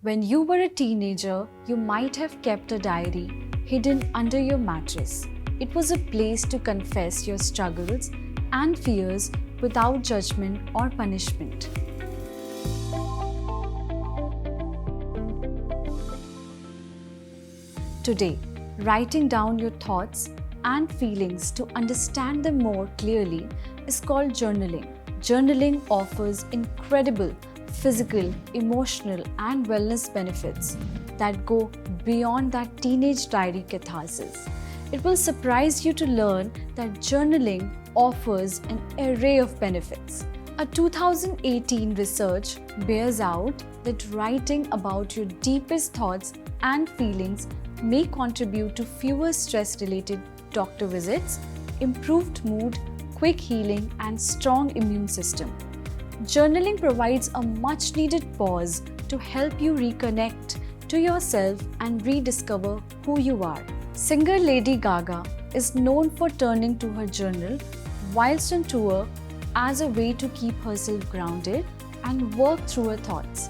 When you were a teenager, you might have kept a diary hidden under your mattress. It was a place to confess your struggles and fears without judgment or punishment. Today, writing down your thoughts and feelings to understand them more clearly is called journaling. Journaling offers incredible physical, emotional, and wellness benefits that go beyond that teenage diary catharsis. It will surprise you to learn that journaling offers an array of benefits. A 2018 research bears out that writing about your deepest thoughts and feelings may contribute to fewer stress-related doctor visits, improved mood, quick healing, and strong immune system. Journaling provides a much-needed pause to help you reconnect to yourself and rediscover who you are. Singer Lady Gaga is known for turning to her journal whilst on tour as a way to keep herself grounded and work through her thoughts.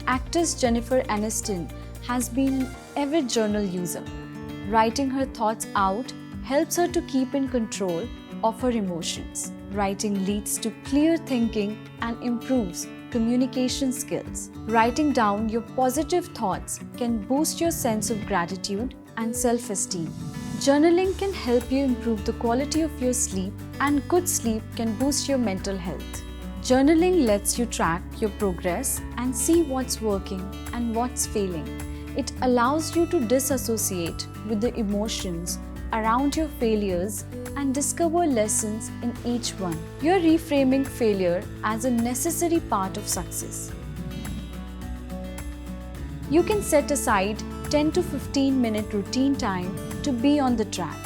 Actress Jennifer Aniston has been an avid journal user. Writing her thoughts out helps her to keep in control of her emotions. Writing leads to clear thinking and improves communication skills. Writing down your positive thoughts can boost your sense of gratitude and self-esteem. Journaling can help you improve the quality of your sleep, and good sleep can boost your mental health. Journaling lets you track your progress and see what's working and what's failing. It allows you to disassociate with the emotions around your failures and discover lessons in each one. You're reframing failure as a necessary part of success. You can set aside 10 to 15 minute routine time to be on the track.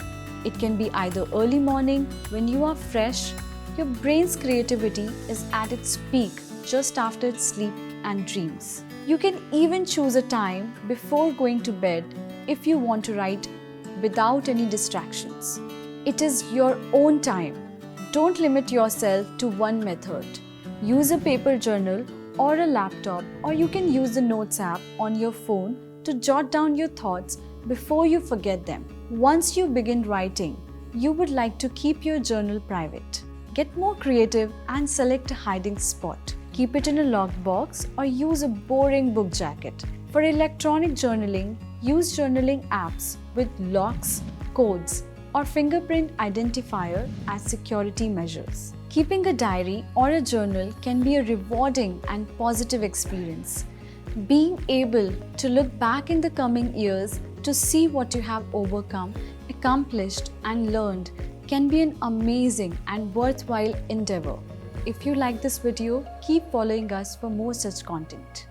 It can be either early morning when you are fresh, your brain's creativity is at its peak just after its sleep and dreams. You can even choose a time before going to bed if you want to write without any distractions. It is your own time. Don't limit yourself to one method. Use a paper journal or a laptop, or you can use the Notes app on your phone to jot down your thoughts before you forget them. Once you begin writing, you would like to keep your journal private. Get more creative and select a hiding spot. Keep it in a locked box or use a boring book jacket. For electronic journaling, use journaling apps with locks, codes, or fingerprint identifier as security measures. Keeping a diary or a journal can be a rewarding and positive experience. Being able to look back in the coming years to see what you have overcome, accomplished, and learned can be an amazing and worthwhile endeavor. If you like this video, keep following us for more such content.